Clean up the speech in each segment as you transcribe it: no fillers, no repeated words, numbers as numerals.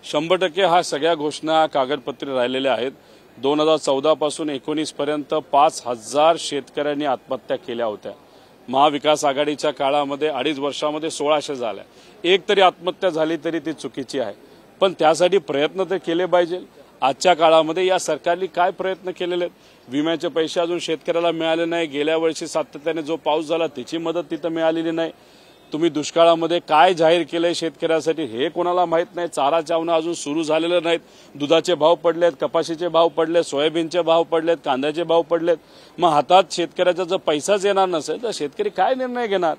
100% हा सगळ्या घोषणा कागदपत्रे राहिलेल्या आहेत। 2014 पासून 19 पर्यंत 5000 शेतकऱ्यांनी आत्महत्या केल्या होत्या। महाविकास आघाडीच्या काळामध्ये 2.5 वर्षामध्ये 1600 झाल्या। एक तरी आत्महत्या झाली तरी ती चुकीची आहे, पण त्यासाठी प्रयत्न तर केले पाहिजे। आजच्या काळामध्ये या सरकारने काय प्रयत्न केलेले आहेत? विम्याचे पैसे अजून शेतकऱ्याला मिळाले नाही। गेल्या वर्षी सातत्याने जो पाऊस झाला त्याची मदत तिथं मिळालेली नाही। तुम्ही दुष्काळामध्ये काय जाहीर केलंय शेतकऱ्यासाठी हे कोणाला माहित नाही। चारा छावण्या अजून सुरू झालेलं नाहीत। दुधाचे भाव पडलेत, कपाशीचे भाव पडलेत, सोयाबीनचे भाव पडलेत, कांद्याचे भाव पडलेत। मग हातात शेतकऱ्याचा जर पैसाच येणार नसेल तर शेतकरी काय निर्णय घेणार?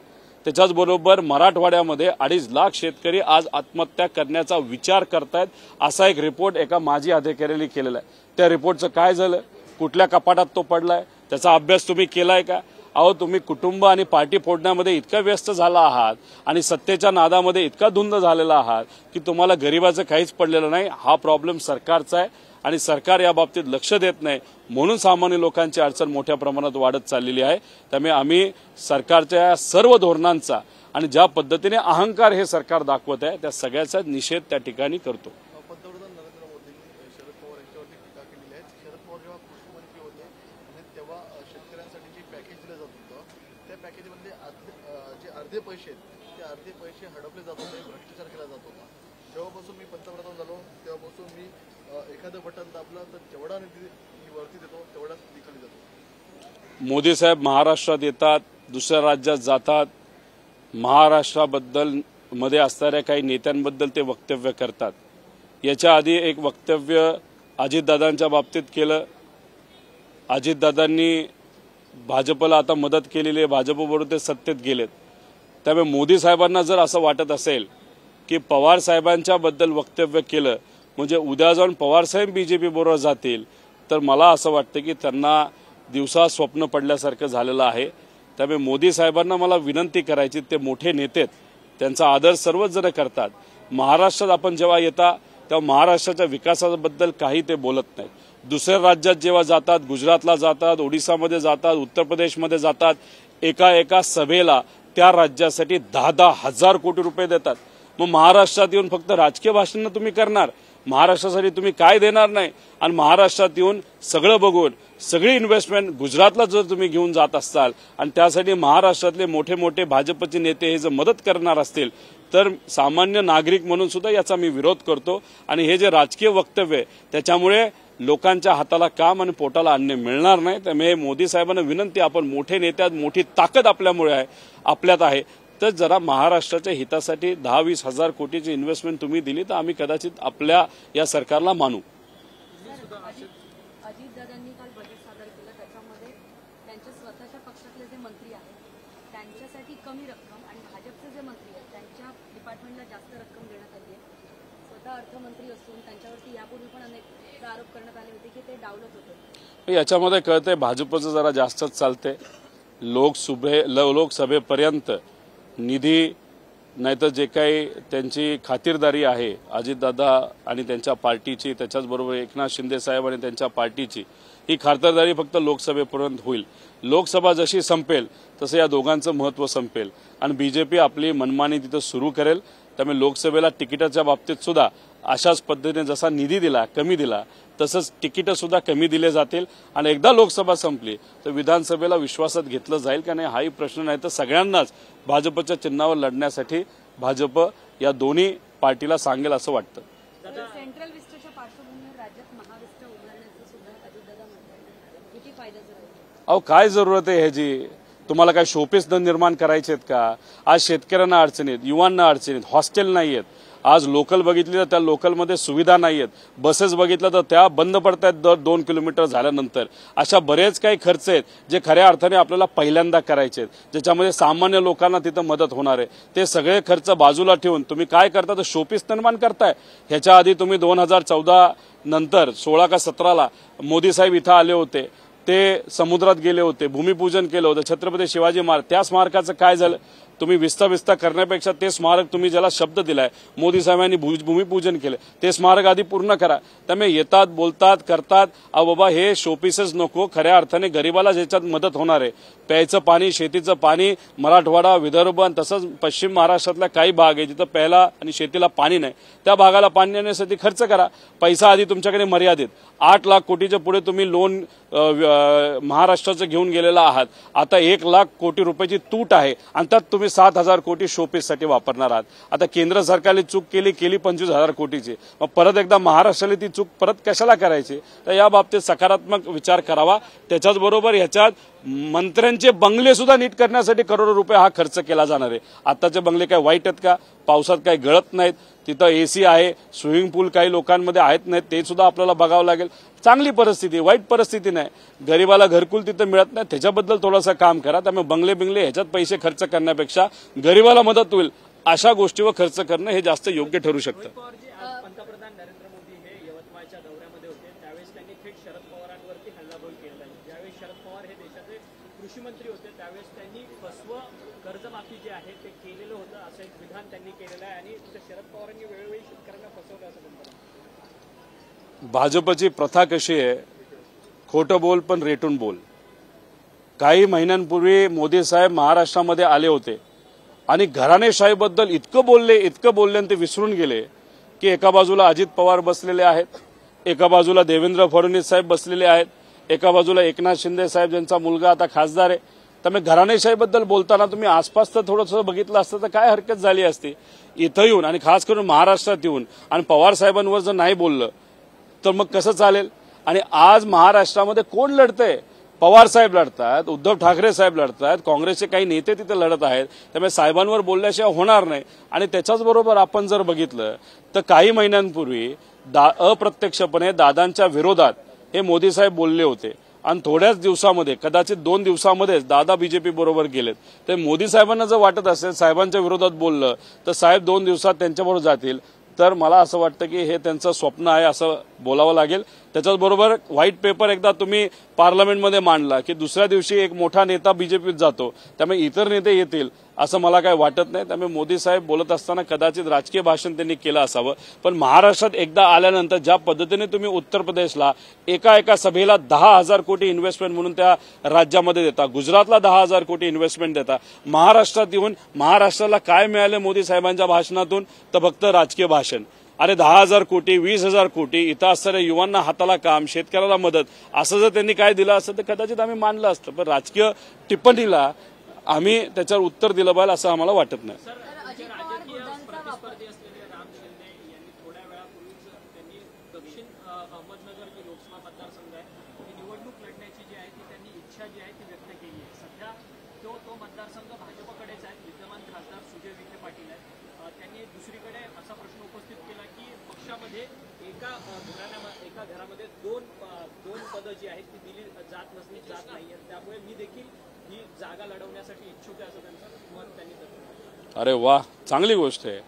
त्याच्याचबरोबर मराठवाड्यामध्ये 2.5 लाख शेतकरी आज आत्महत्या करण्याचा विचार करतायत असा एक रिपोर्ट एका माजी अधिकाऱ्याने केलेला आहे। त्या रिपोर्टचं काय झालं? कुठल्या कपाटात तो पडलाय? त्याचा अभ्यास तुम्ही केलाय का? अहो, तुम्ही कुटुंब आणि पार्टी फोडण्यामध्ये इतका व्यस्त झाला आहात आणि सत्तेच्या नादामध्ये इतका धुंद झालेला आहात की तुम्हाला गरिबाचं काहीच पडलेलं नाही। हा प्रॉब्लेम सरकारचा आहे आणि सरकार या बाबतीत लक्ष देत नाही, म्हणून सामान्य लोकांची अडचण मोठ्या प्रमाणात वाढत चाललेली आहे। त्यामुळे आम्ही सरकारच्या सर्व धोरणांचा आणि ज्या पद्धतीने अहंकार हे सरकार दाखवत आहे त्या सगळ्याचा निषेध त्या ठिकाणी करतो। पंतप्रधान नरेंद्र मोदींनी शरद पवार यांच्यावरती टीका केलेली आहे। शरद पवार जेव्हा कृषीमंत्री होते आणि तेव्हा शेतकऱ्यांसाठी जे पॅकेज दिलं जात होतं त्या पॅकेजमधले जे अर्धे पैसे आहेत ते अर्धे पैसे हडपले जात होते, भ्रष्टाचार केला जात होता। जेव्हापासून मी पंतप्रधान झालो तेव्हापासून मी एखादं बटन दाबलं तर जेवढा निधी वरती देतो तेवढाच निधी खाली जातो। मोदी साहेब महाराष्ट्रात येतात, दुसऱ्या राज्यात जातात, महाराष्ट्राबद्दल मध्ये असणाऱ्या काही नेत्यांबद्दल ते वक्तव्य करतात। याच्या आधी एक वक्तव्य अजितदादांच्या बाबतीत केलं। अजितदादांनी भाजपला आता मदत केलेली आहे, भाजपबरोबर ते सत्तेत गेलेत। त्यामुळे मोदी साहेबांना जर असं वाटत असेल की पवार साहेबांच्या बद्दल वक्तव्य केलं म्हणजे उद्या जाऊन पवार साहेब बीजेपी बरोबर जातील, तर मला असं वाटतं की त्यांना दिवसा स्वप्न पडल्यासारखं झालेलं आहे। त्यामुळे मोदी साहेबांना मला विनंती करायची, ते मोठे नेते, त्यांचा आदर सर्वच जण करतात। महाराष्ट्रात आपण जेव्हा येता तेव्हा महाराष्ट्राच्या विकासाबद्दल काही ते बोलत नाहीत। दुसऱ्या राज्यात जेव्हा जातात, गुजरातला जातात, ओडिशामध्ये जातात, उत्तर प्रदेशमध्ये जातात, एका सभेला त्या राज्यासाठी 10-10 हजार कोटी रुपये देतात। मग महाराष्ट्रात येऊन फक्त राजकीय भाषण तुम्ही करणार, महाराष्ट्रासाठी तुम्ही काय देणार नाही। आणि महाराष्ट्रात येऊन सगळं बघून सगळी इन्व्हेस्टमेंट गुजरातला जर तुम्ही घेऊन जात असाल आणि त्यासाठी महाराष्ट्रातले मोठे मोठे भाजपचे नेते हे जर मदत करणार असतील तर सामान्य नागरिक म्हणून सुद्धा याचा मी विरोध करतो। आणि हे जे राजकीय वक्तव्य आहे त्याच्यामुळे लोकांच्या हाताला काम आणि पोटाला अन्न मिळणार नाही। त्यामुळे मोदी साहेबांना विनंती, आपण मोठे नेत्यात, मोठी ताकद आपल्यामुळे आहे, आपल्यात आहे, तर जरा महाराष्ट्राच्या हितासाठी 10-20 हजार कोटीची इन्व्हेस्टमेंट तुम्ही दिली तर आम्ही कदाचित आपल्या या सरकारला मानू। अजितदादांनी काल बजेट सादर केलं, त्याच्यामध्ये त्यांच्या स्वतःच्या पक्षातले जे मंत्री आहेत त्यांच्यासाठी कमी रक्कम आणि भाजपचे जे मंत्री आहेत त्यांच्या डिपार्टमेंटला जास्त रक्कम देण्यात आली आहे। स्वतः अर्थमंत्री असून त्यांच्यावरती यापूर्वी पण अनेक आरोप करण्यात आले होते की ते डावलत होते। याच्यामध्ये कळतंय भाजपचं जरा जास्तच चालते। लोकसभेपर्यंत निधी नाहीतर जे काही त्यांची खातिरदारी आहे अजितदादा आणि त्यांच्या पार्टीची, त्याच्याचबरोबर एकनाथ शिंदे साहेब आणि त्यांच्या पार्टीची, ही खातिरदारी फक्त लोकसभेपर्यंत होईल। लोकसभा जशी संपेल तसं या दोघांचं महत्त्व संपेल आणि बीजेपी आपली मनमानी तिथं सुरू करेल। त्यामुळे लोकसभेला तिकिटाच्या बाबतीत सुद्धा अशाच पद्धतीने जसा निधी दिला, कमी दिला, तसंच तिकीटं सुद्धा कमी दिले जातील आणि एकदा लोकसभा संपली तर विधानसभेला विश्वासात घेतलं जाईल का नाही हाही प्रश्न नाही। तर सगळ्यांनाच भाजपच्या चिन्हावर लढण्यासाठी भाजप या दोन्ही पार्टीला सांगेल असं वाटतं। सेंट्रल विस्टाच्या पार्श्वभूमीवर राज्यात महाविस्ट उभारण्याचं सुद्धा अजितदादा म्हणतात, किती फायद्याचं राहील? अहो, काय जरूरत आहे ह्याची? तुम्हाला काय शोपीस निर्माण करायचे आहेत का? आज शेतकऱ्यांना अडचणीत, युवांना अडचणीत, हॉस्टेल नाही आहेत। आज लोकल बघितली तर त्या लोकलमध्ये सुविधा नाही आहेत, बसेस बघितलं तर त्या बंद पडतायत दर 2 किलोमीटर झाल्यानंतर। अशा बरेच काही खर्च आहेत जे खऱ्या अर्थाने आपल्याला पहिल्यांदा करायचे आहेत, ज्याच्यामध्ये सामान्य लोकांना तिथं मदत होणार आहे। ते सगळे खर्च बाजूला ठेवून तुम्ही काय करता तर शोपीस निर्माण करताय। ह्याच्या आधी तुम्ही 2014 नंतर 16 का 17ला मोदी साहेब इथं आले होते, ते समुद्रात गेले होते, भूमिपूजन केलं होतं छत्रपती शिवाजी महाराज, त्या स्मारकाचं काय झालं? तुम्ही विस्ता करण्यापेक्षा ते स्मारक तुम्ही ज्याला शब्द दिलाय, मोदी साहेबांनी भूमिपूजन केलं, ते स्मारक आधी पूर्ण करा. त्यामुळे येतात, बोलतात, करतात. बाबा हे शोपीसेस नको, खऱ्या अर्थाने गरिबाला ज्याच्यात मदत होणार आहे, प्यायचं पाणी, शेतीचं पाणी, मराठवाडा, विदर्भ आणि तसंच पश्चिम महाराष्ट्रातला काही भाग आहे जिथं प्यायला आणि शेतीला पाणी नाही, त्या भागाला पाणी आणण्यासाठी खर्च करा. पैसा आधी तुमच्याकडे मर्यादित 8 लाख कोटीच्या पुढे तुम्ही लोन महाराष्ट्राचं घेऊन गेलेला आहात. आता 1 लाख कोटी रुपयाची तूट आहे आणि त्यात तुम्ही 7,000 कोटी शोपीससाठी वापरणार आहात. आता केंद्र सरकारने चूक केली 25,000 कोटीची, मग परत एकदा महाराष्ट्राला ती चूक परत कशाला करायची? तर या बाबतीत सकारात्मक विचार करावा. त्याच्याच बरोबर ह्याच्यात मंत्र्यांचे बंगले सुद्धा नीट करण्यासाठी करोडो रुपये हा खर्च केला जाणार आहे. आताचे बंगले काय वाईट आहेत का? पावसात काही गळत नाहीत, तिथं एसी आहे, स्विमिंग पूल काही लोकांमध्ये आहेत नाहीत, ते सुद्धा आपल्याला बघावं लागेल. चांगली परिस्थिती, वाईट परिस्थिती नाही. गरिबाला घरकुल तिथं मिळत नाही, त्याच्याबद्दल थोडंसं काम करा. त्यामुळे बंगले बिंगले ह्याच्यात पैसे खर्च करण्यापेक्षा गरिबाला मदत होईल अशा गोष्टीवर खर्च करणं हे जास्त योग्य ठरू शकतं. पंतप्रधान नरेंद्र मोदी हे यवतमाळच्या दौऱ्यामध्ये होते, त्यावेळेस त्यांनी थेट शरद पवारांवरती हल्लाबोल केला. ज्यावेळेस शरद पवार हे देशाचे कृषी मंत्री होते, त्यावेळेस त्यांनी फसवं कर्जमाफी जे आहे ते केलेलं होतं, असं एक विधान त्यांनी केलेलं आहे आणि शरद पवारांनी वेळोवेळी शेतकऱ्यांना फसवलं असं म्हणतात. भाजपची प्रथा कशी आहे, खोटं बोल पण रेटून बोल. काही महिन्यांपूर्वी मोदी साहेब महाराष्ट्रामध्ये आले होते आणि घराणेशाहीबद्दल इतकं बोलले आणि ते विसरून गेले की एका बाजूला अजित पवार बसलेले आहेत, एका बाजूला देवेंद्र फडणवीस साहेब बसलेले आहेत, एका बाजूला एकनाथ शिंदे साहेब ज्यांचा मुलगा आता खासदार आहे. त्यामुळे घराणेशाहीबद्दल बोलताना तुम्ही आसपास तर थोडंसं बघितलं असतं तर काय हरकत झाली असती. इथं येऊन आणि खास करून महाराष्ट्रात येऊन आणि पवार साहेबांवर जर नाही बोललं तर मग कसं चालेल? आणि आज महाराष्ट्रामध्ये कोण लढतंय? पवार साहेब लढतात, उद्धव ठाकरे साहेब लढतात, काँग्रेसचे काही नेते तिथे लढत आहेत. त्यामुळे साहेबांवर बोलल्याशिवाय होणार नाही. आणि त्याच्याच बरोबर आपण जर बघितलं तर काही महिन्यांपूर्वी अप्रत्यक्षपणे दादांच्या विरोधात हे मोदी साहेब बोलले होते आणि थोड्याच दिवसामध्ये, कदाचित 2 दिवसामध्येच दादा बीजेपी बरोबर गेलेत. तर मोदी साहेबांना जर वाटत असेल साहेबांच्या विरोधात बोललं तर साहेब 2 दिवसात त्यांच्याबरोबर जातील, तर मला असं वाटतं की हे त्यांचं स्वप्न आहे असं बोलावं लागेल. त्याच्याचबरोबर व्हाईट पेपर एकदा तुम्ही पार्लमेंटमध्ये मांडला की दुसऱ्या दिवशी एक मोठा नेता बीजेपीत जातो, त्यामुळे इतर नेते येतील असं मला काही वाटत नाही. त्यामुळे मोदी साहेब बोलत असताना कदाचित राजकीय भाषण त्यांनी केलं असावं. पण महाराष्ट्रात एकदा आल्यानंतर ज्या पद्धतीने तुम्ही उत्तर प्रदेशला एका सभेला 10,000 कोटी इन्व्हेस्टमेंट म्हणून त्या राज्यामध्ये देता, गुजरातला 10,000 कोटी इन्व्हेस्टमेंट देता, महाराष्ट्रात येऊन महाराष्ट्राला काय मिळालं मोदी साहेबांच्या भाषणातून? तर फक्त राजकीय भाषण. अरे 10,000 कोटी, 20,000 कोटी, इथं असणाऱ्या युवांना हाताला काम, शेतकऱ्याला मदत, असं जर त्यांनी काय दिलं असतं तर कदाचित आम्ही मानलं असतं. पण राजकीय टिप्पणीला आम्ही त्याच्यावर उत्तर दिलं पाहिजे असं आम्हाला वाटत नाही. प्रतिस्पर्धी असलेले राम शिंदे यांनी थोड्या वेळापूर्वीच त्यांनी दक्षिण अहमदनगर जे लोकसभा मतदारसंघ आहे ती निवडणूक लढण्याची जी आहे ती त्यांनी इच्छा जी आहे ती व्यक्त केली आहे. सध्या तो मतदारसंघ भाजपकडेच आहे. विद्यमान खासदार सुजय विखे पाटील आहेत. त्यांनी दुसरीकडे असा प्रश्न उपस्थित केला की पक्षामध्ये एका घरामध्ये दोन पदं जी आहेत ती दिली जात नाहीये, त्यामुळे मी देखील ही जागा लढवण्यासाठी इच्छुक आहे असं त्यांचं मत त्यांनी दिलं. अरे वा, चांगली गोष्ट आहे.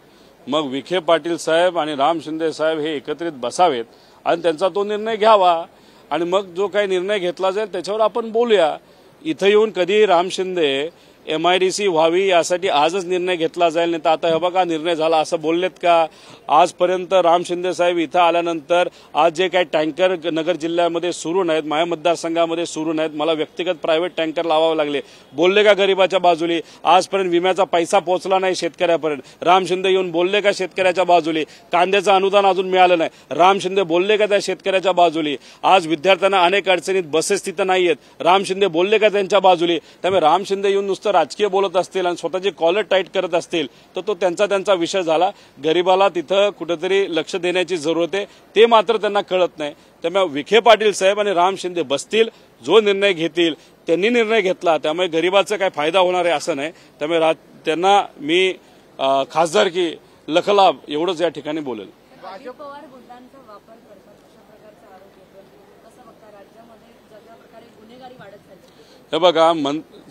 मग विखे पाटील साहेब आणि राम शिंदे साहेब हे एकत्रित बसावेत आणि त्यांचा तो निर्णय घ्यावा आणि मग जो काही निर्णय घेतला जाईल त्याच्यावर आपण बोलूया. इथं येऊन कधी राम शिंदे MIDC व्हावी यासाठी आजच निर्णय घेतला जाईल, नाही तर आता हे बघा निर्णय झाला असं बोललेत का? आजपर्यंत राम शिंदे साहेब इथं आल्यानंतर आज जे काही टँकर नगर जिल्ह्यामध्ये सुरू नाहीत, माझ्या मतदारसंघामध्ये सुरू नाहीत, मला व्यक्तिगत प्रायव्हेट टँकर लावावे लागले, बोलले का गरिबाच्या बाजूली? आजपर्यंत विम्याचा पैसा पोहोचला नाही शेतकऱ्यापर्यंत, राम शिंदे येऊन बोलले का शेतकऱ्याच्या बाजूली? कांद्याचं अनुदान अजून मिळालं नाही, राम शिंदे बोलले का त्या शेतकऱ्याच्या बाजूली? आज विद्यार्थ्यांना अनेक अडचणीत बसेस तिथं नाहीयेत, राम शिंदे बोलले का त्यांच्या बाजूली? त्यामुळे राम शिंदे येऊन नुसतं राजकीय बोलत असतील आणि स्वतःची कॉलर टाईट करत असतील तर तो त्यांचा विषय झाला. गरिबाला तिथं कुठेतरी लक्ष देण्याची जरूरत आहे, ते मात्र त्यांना कळत नाही. त्यामुळे विखे पाटील साहेब आणि राम शिंदे बसतील, जो निर्णय घेतील त्यांनी निर्णय घेतला, त्यामुळे गरिबाचा काय फायदा होणार आहे असं नाही. त्यामुळे त्यांना मी खासदारकी लखलाभ एवढंच या ठिकाणी बोलेल. अजित पवार गुंडांचा वापर करतात अशा प्रकारचा आरोप येतो. कसं बघता राज्यामध्ये ज्या प्रकारे गुन्हेगारी वाढत चालली? हे बघा,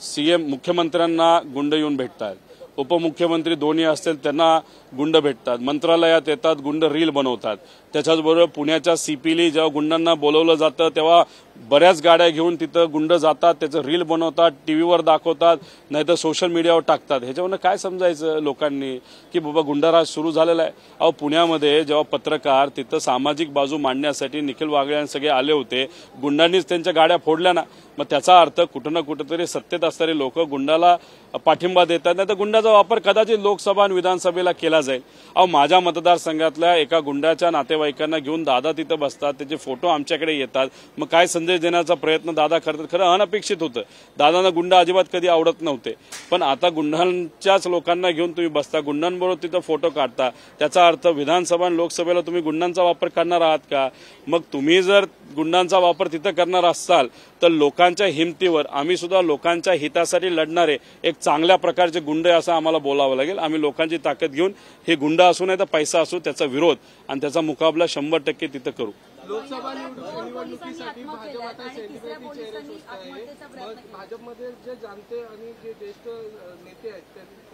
CM मुख्यमंत्र्यांना गुंड येऊन भेटतात, उपमुख्यमंत्री दोन्ही असतील त्यांना गुंड भेटतात, मंत्रालयात येतात, गुंड रील बनवतात. त्याच्याचबरोबर पुण्याच्या CPला जेव्हा गुंडांना बोलवलं जातं तेव्हा बऱ्याच गाड्या घेऊन तिथं गुंड जातात, त्याचं रील बनवतात, टीव्हीवर दाखवतात, नाहीतर सोशल मीडियावर टाकतात. ह्याच्यावरनं काय समजायचं लोकांनी की बाबा गुंडाराज सुरू झालेला आहे? अहो, पुण्यामध्ये जेव्हा पत्रकार तिथं सामाजिक बाजू मांडण्यासाठी निखिल वागळे सगळे आले होते, गुंडांनीच त्यांच्या गाड्या फोडल्या ना. मग त्याचा अर्थ कुठं ना कुठेतरी सत्तेत असणारे लोक गुंडाला पाठिंबा देतात, नाही तर गुंडाचा वापर कदाचित लोकसभा आणि विधानसभेला केला जाईल. अहो, माझ्या मतदारसंघातल्या एका गुंडाच्या नातेवाईकांना घेऊन दादा तिथं बसतात, त्याचे फोटो आमच्याकडे येतात. मग काय संदेश देण्याचा प्रयत्न दादा करतात? खरं अनपेक्षित होतं. दादांना गुंडा अजिबात कधी आवडत नव्हते, पण आता गुंडांच्याच लोकांना घेऊन तुम्ही बसता, गुंडांबरोबर तिथं फोटो काढता. त्याचा अर्थ विधानसभा आणि लोकसभेला तुम्ही गुंडांचा वापर करणार आहात का? मग तुम्ही जर गुंडांचा वापर तिथं करणार असाल तर लोकांच्या हिमतीवर आम्ही सुद्धा लोकांच्या हितासाठी लढणारे एक चांगल्या प्रकारचे गुंड असं आम्हाला बोलावं लागेल. आम्ही लोकांची ताकद घेऊन हे गुंड असू नाही तर पैसा असू त्याचा विरोध आणि त्याचा मुकाबला 100% तिथं करू. लोकसभा निवडणुकीसाठी भाजप आता सेलिब्रिटी चेहरे शोधत आहे. भाजपमध्ये जे जाणते आणि जे ज्येष्ठ नेते आहेत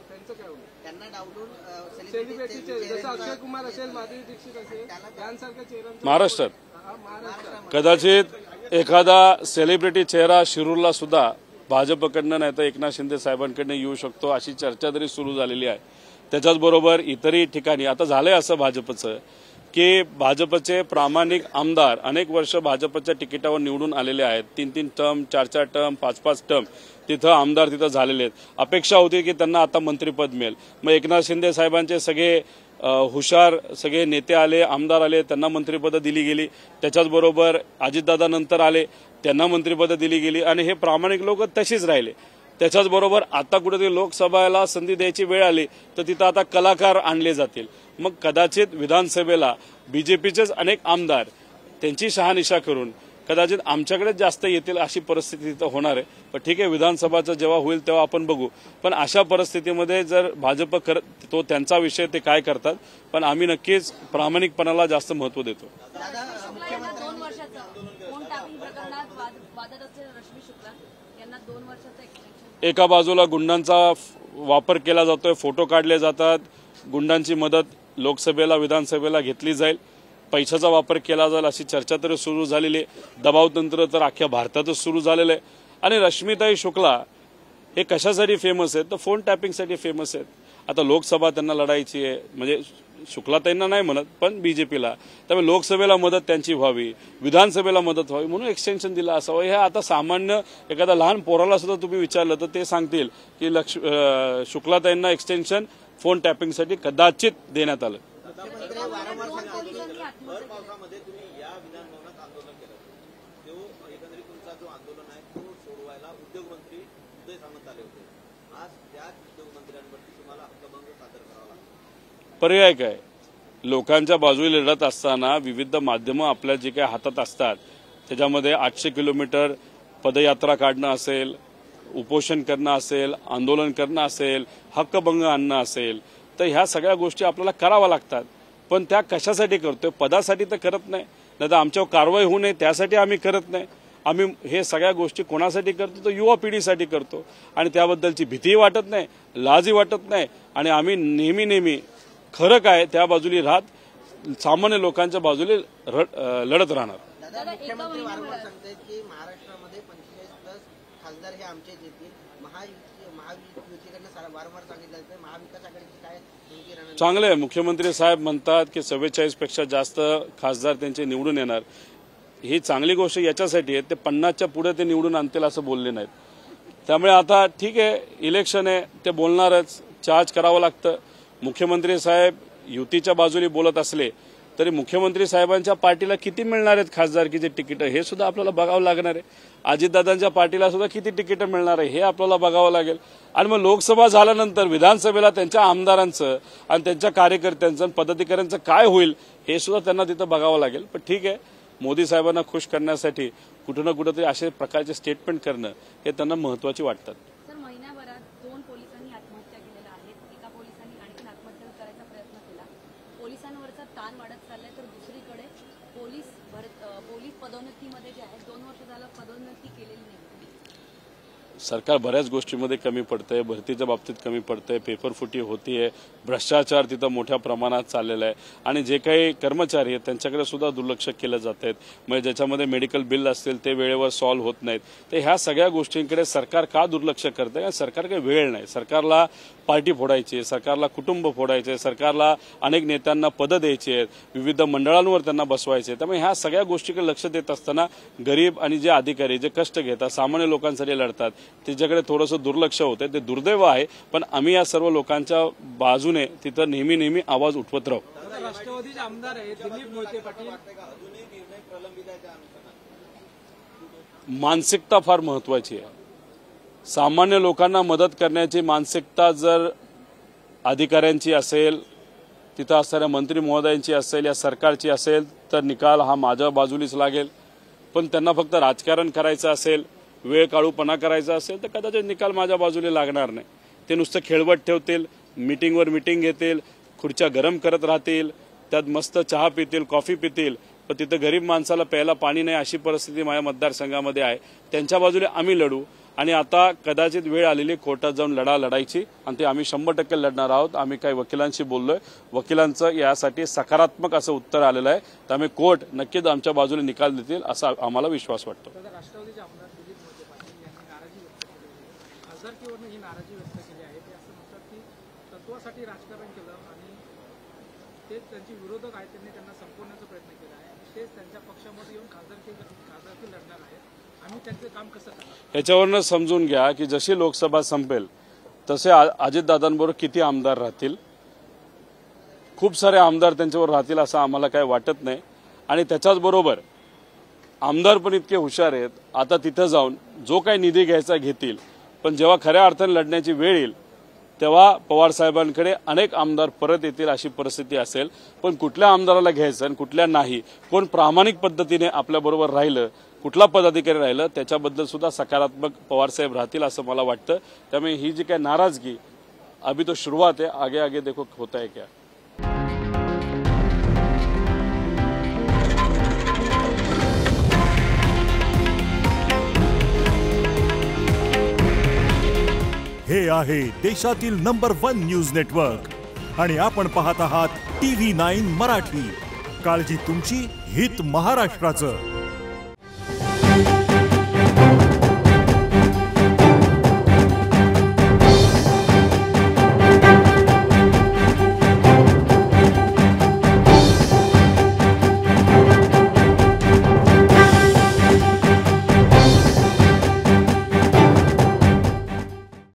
त्यांचं काय होईल? त्यांना डावलून सेलिब्रिटी चेहरे जसं अक्षय कुमार असेल, माधुरी दीक्षित असेल यांसारख्या चेहऱ्यांचा महाराष्ट्रात कदाचित एखादा सेलिब्रिटी चेहरा शिरूरला सुद्धा भाजपकडनं नाही तर एकनाथ शिंदे साहेबांकडनं येऊ शकतो अशी चर्चा तरी सुरू झालेली आहे. त्याच्याचबरोबर इतरही ठिकाणी आता झालंय असं भाजपचं की भाजपचे प्रामाणिक आमदार अनेक वर्ष भाजपच्या तिकिटावर निवडून आलेले आहेत. 3-3 टर्म, 4-4 टर्म, 5-5 टर्म तिथं आमदार तिथं झालेले आहेत. अपेक्षा होती की त्यांना आता मंत्रिपद मिळेल. मग एकनाथ शिंदे साहेबांचे सगळे हुशार सगळे नेते आले, आमदार आले, त्यांना मंत्रिपदं दिली गेली. त्याच्याचबरोबर अजितदादा नंतर आले, त्यांना मंत्रिपदं दिली गेली आणि हे प्रामाणिक लोक तशीच राहिले. त्याच्याचबरोबर आता कुठेतरी लोकसभेला संधी द्यायची वेळ आली तर तिथं आता कलाकार आणले जातील. मग कदाचित विधानसभेला बीजेपीचेच अनेक आमदार त्यांची शहानिशा करून कदाचित आमच्याकडेच जास्त येतील अशी परिस्थिती तिथं होणार आहे. पण ठीक आहे, विधानसभाचं जेव्हा होईल तेव्हा आपण बघू. पण अशा परिस्थितीमध्ये जर भाजप करत तो त्यांचा विषय ते काय करतात, पण आम्ही नक्कीच प्रामाणिकपणाला जास्त महत्व देतो. 2 वर्षाचा फोन टॅपिंग प्रकरणात वादत असलेले रश्मी शुक्ला यांना 2 वर्षाचं एक्सटेन्शन. एका बाजूला गुंडांचा वापर केला जातोय, फोटो काढले जातात, गुंडांची मदत लोकसभेला विधानसभेला घेतली जाईल, पैशाचा वापर केला जाईल अशी चर्चा तर सुरू झालेली आहे. दबाव तंत्र तर अख्ख्या भारतातच सुरू झालेलं आहे. आणि रश्मिताई शुक्ला हे कशासाठी फेमस आहेत तर फोन टॅपिंगसाठी फेमस आहेत. आता लोकसभा त्यांना लढायची आहे, म्हणजे शुक्लाताईंना नाही म्हणत पण बीजेपीला, त्यामुळे लोकसभेला मदत त्यांची व्हावी, विधानसभेला मदत व्हावी म्हणून एक्सटेन्शन दिलं असावं. हे आता सामान्य एखादा लहान पोराला सुद्धा तुम्ही विचारलं तर ते सांगतील की शुक्लाताईंना एक्सटेन्शन फोन टॅपिंगसाठी कदाचित देण्यात आलं. भर पावसामध्ये तुम्ही या विधानभवनात आंदोलन केलं, तो एकंदरीत तुमचा जो आंदोलन आहे तो सोडवायला उद्योगमंत्री उदय सामंत आले होते. आज त्याच उद्योगमंत्र्यांवरती तुम्हाला हक्कभंग सादर करावा लागतो. पर्याय काय? लोकांच्या बाजूला लढत असताना विविध माध्यमं आपल्या जे काही हातात असतात त्याच्यामध्ये 800 किलोमीटर पदयात्रा काढणं असेल, उपोषण करणं असेल, आंदोलन करणं असेल, हक्कभंग आणणं असेल, तर ह्या सगळ्या गोष्टी आपल्याला कराव्या लागतात. पण त्या कशासाठी करतोय? पदासाठी तर करत नाही, नाही तर आमच्यावर कारवाई होऊ नये त्यासाठी आम्ही करत नाही. आम्ही हे सगळ्या गोष्टी कोणासाठी करतो तर युवा पिढीसाठी करतो आणि त्याबद्दलची भीतीही वाटत नाही, लाजही वाटत नाही आणि आम्ही नेहमी खरं काय त्या बाजूला राहत सामान्य लोकांच्या बाजूला लढत राहणार. दादा, मुख्यमंत्री वारंवार सांगतायत की महाराष्ट्रामध्ये 45+ खासदार हे आमचेच येतील. महायुतीकडनं वारंवार सांगितलं जातं. महाविकास आघाडीची काय भूमिका राहणार? चांगलं आहे. मुख्यमंत्री साहेब म्हणतात की 44 पेक्षा जास्त खासदार त्यांचे निवडून येणार. ही चांगली गोष्ट याच्यासाठी आहे ते 50च्या पुढे ते निवडून आणतील असं बोलले नाहीत. त्यामुळे आता ठीक आहे, इलेक्शन आहे, ते बोलणारच, चार्ज करावं लागतं. मुख्यमंत्री साहेब युतीच्या बाजूने बोलत असले तरी मुख्यमंत्री साहेबांच्या पार्टीला किती मिळणार आहेत खासदारकीचे तिकीट हे सुद्धा आपल्याला बघावं लागणार आहे. अजितदादांच्या पार्टीला सुद्धा किती तिकीट मिळणार आहे हे आपल्याला बघावं लागेल. आणि मग लोकसभा झाल्यानंतर विधानसभेला त्यांच्या आमदारांचं आणि त्यांच्या कार्यकर्त्यांचं आणि पदाधिकाऱ्यांचं काय होईल हे सुद्धा त्यांना तिथं बघावं लागेल. पण ठीक आहे, मोदी साहेबांना खुश करण्यासाठी कुठं ना कुठंतरी असे प्रकारचे स्टेटमेंट करणं हे त्यांना महत्वाची वाटतात. तर महिन्याभरात 2 पोलिसांनी आत्महत्या केलेल्या आहेत. एका पोलिसांनी आणखी आत्महत्या करायचा प्रयत्न केला. पोलिसांवरचा ताण वाढत चाललाय तर दुसरीकडे पोलीस पदोन्नतीमध्ये जे आहे 2 वर्ष झालं पदोन्नती केलेली नाही. सरकार बऱ्याच गोष्टींमध्ये कमी पडतंय, भरतीच्या बाबतीत कमी पडतंय, पेपरफुटी होतीये, भ्रष्टाचार तिथं मोठ्या प्रमाणात चाललेला आहे आणि जे काही कर्मचारी आहेत त्यांच्याकडे सुद्धा दुर्लक्ष केलं जात आहेत. म्हणजे ज्याच्यामध्ये मेडिकल बिल असतील ते वेळेवर सॉल्व्ह होत नाहीत. तर ह्या सगळ्या गोष्टींकडे सरकार का दुर्लक्ष करतंय? कारण सरकारकडे वेळ नाही. सरकारला पार्टी फोडायची, सरकारला कुटुंब फोडायचे, सरकारला अनेक नेत्यांना पदं द्यायची आहेत, विविध मंडळांवर त्यांना बसवायचे. त्यामुळे ह्या सगळ्या गोष्टीकडे लक्ष देत असताना गरीब आणि जे अधिकारी जे कष्ट घेतात, सामान्य लोकांसाठी लढतात, त्याच्याकडे थोडंसं दुर्लक्ष होतं. ते दुर्दैव आहे, पण आम्ही या सर्व लोकांच्या बाजूने तिथं नेहमी आवाज उठवत राहू. राष्ट्रवादीचे आमदार आहेत दिलीप मोहिते पाटील. मानसिकता फार महत्वाची आहे. सामान्य लोकांना मदत करण्याची मानसिकता जर अधिकाऱ्यांची असेल, तिथं असणाऱ्या मंत्री महोदयांची असेल, या सरकारची असेल, तर निकाल हा माझ्या बाजूनीच लागेल. पण त्यांना फक्त राजकारण करायचं असेल, वेळ काढूपणा करायचा असेल, तर कदाचित निकाल माझ्या बाजूने लागणार नाही. ते नुसतं खेळवट ठेवतील, मीटिंगवर मीटिंग घेतील, खुर्च्या गरम करत राहतील, त्यात मस्त चहा पितील, कॉफी पितील, पण तिथं गरीब माणसाला प्यायला पाणी नाही अशी परिस्थिती माझ्या मतदारसंघामध्ये आहे. त्यांच्या बाजूने आम्ही लढू आणि आता कदाचित वेळ आलेली कोर्टात जाऊन लढायची आणि ते आम्ही 100% लढणार आहोत. आम्ही काही वकिलांशी बोललोय, वकिलांचं यासाठी सकारात्मक असं उत्तर आलेलं आहे. त्यामुळे कोर्ट नक्कीच आमच्या बाजूने निकाल देतील असा आम्हाला विश्वास वाटतो. राष्ट्रवादीचे आमदार दिलीप मोहिते पाटील यांनी नाराजी व्यक्त केली आहे. खासदारकीवरून ही नाराजी व्यक्त केली आहे. ते असं म्हणतात की तत्वासाठी राजकारण केलं आणि तेच त्यांचे विरोधक आहेत, त्यांनी त्यांना संपवण्याचा प्रयत्न केला आहे. तेच त्यांच्या पक्षामध्ये येऊन खासदारकी लढणार आहेत. आम्ही त्यांचं काम कसं करणार? याच्यावरनं समजून घ्या की जशी लोकसभा संपेल तसे अजितदादांबरोबर किती आमदार राहतील. खूप सारे आमदार त्यांच्यावर राहतील असं आम्हाला काही वाटत नाही. आणि त्याच्याचबरोबर आमदार पण इतके हुशार आहेत, आता तिथं जाऊन जो काही निधी घ्यायचा घेतील, पण जेव्हा खऱ्या अर्थाने लढण्याची वेळ येईल तेव्हा पवार साहेबांकडे अनेक आमदार परत येतील अशी परिस्थिती असेल. पण कुठल्या आमदाराला घ्यायचं आणि कुठल्या नाही, कोण प्रामाणिक पद्धतीने आपल्याबरोबर राहिलं, कुठला पदाधिकारी राहिलं, त्याच्याबद्दल सुद्धा सकारात्मक पवारसाहेब राहतील असं मला वाटतं. त्यामुळे ही जी काही नाराजगी अभी तो शुरुआत है, आगे आगे देखो होता है क्या. हे आहे देशातील नंबर 1 न्यूज नेटवर्क आणि आपण पाहत आहात TV9 मराठी. काळजी तुमची, हित महाराष्ट्राचं.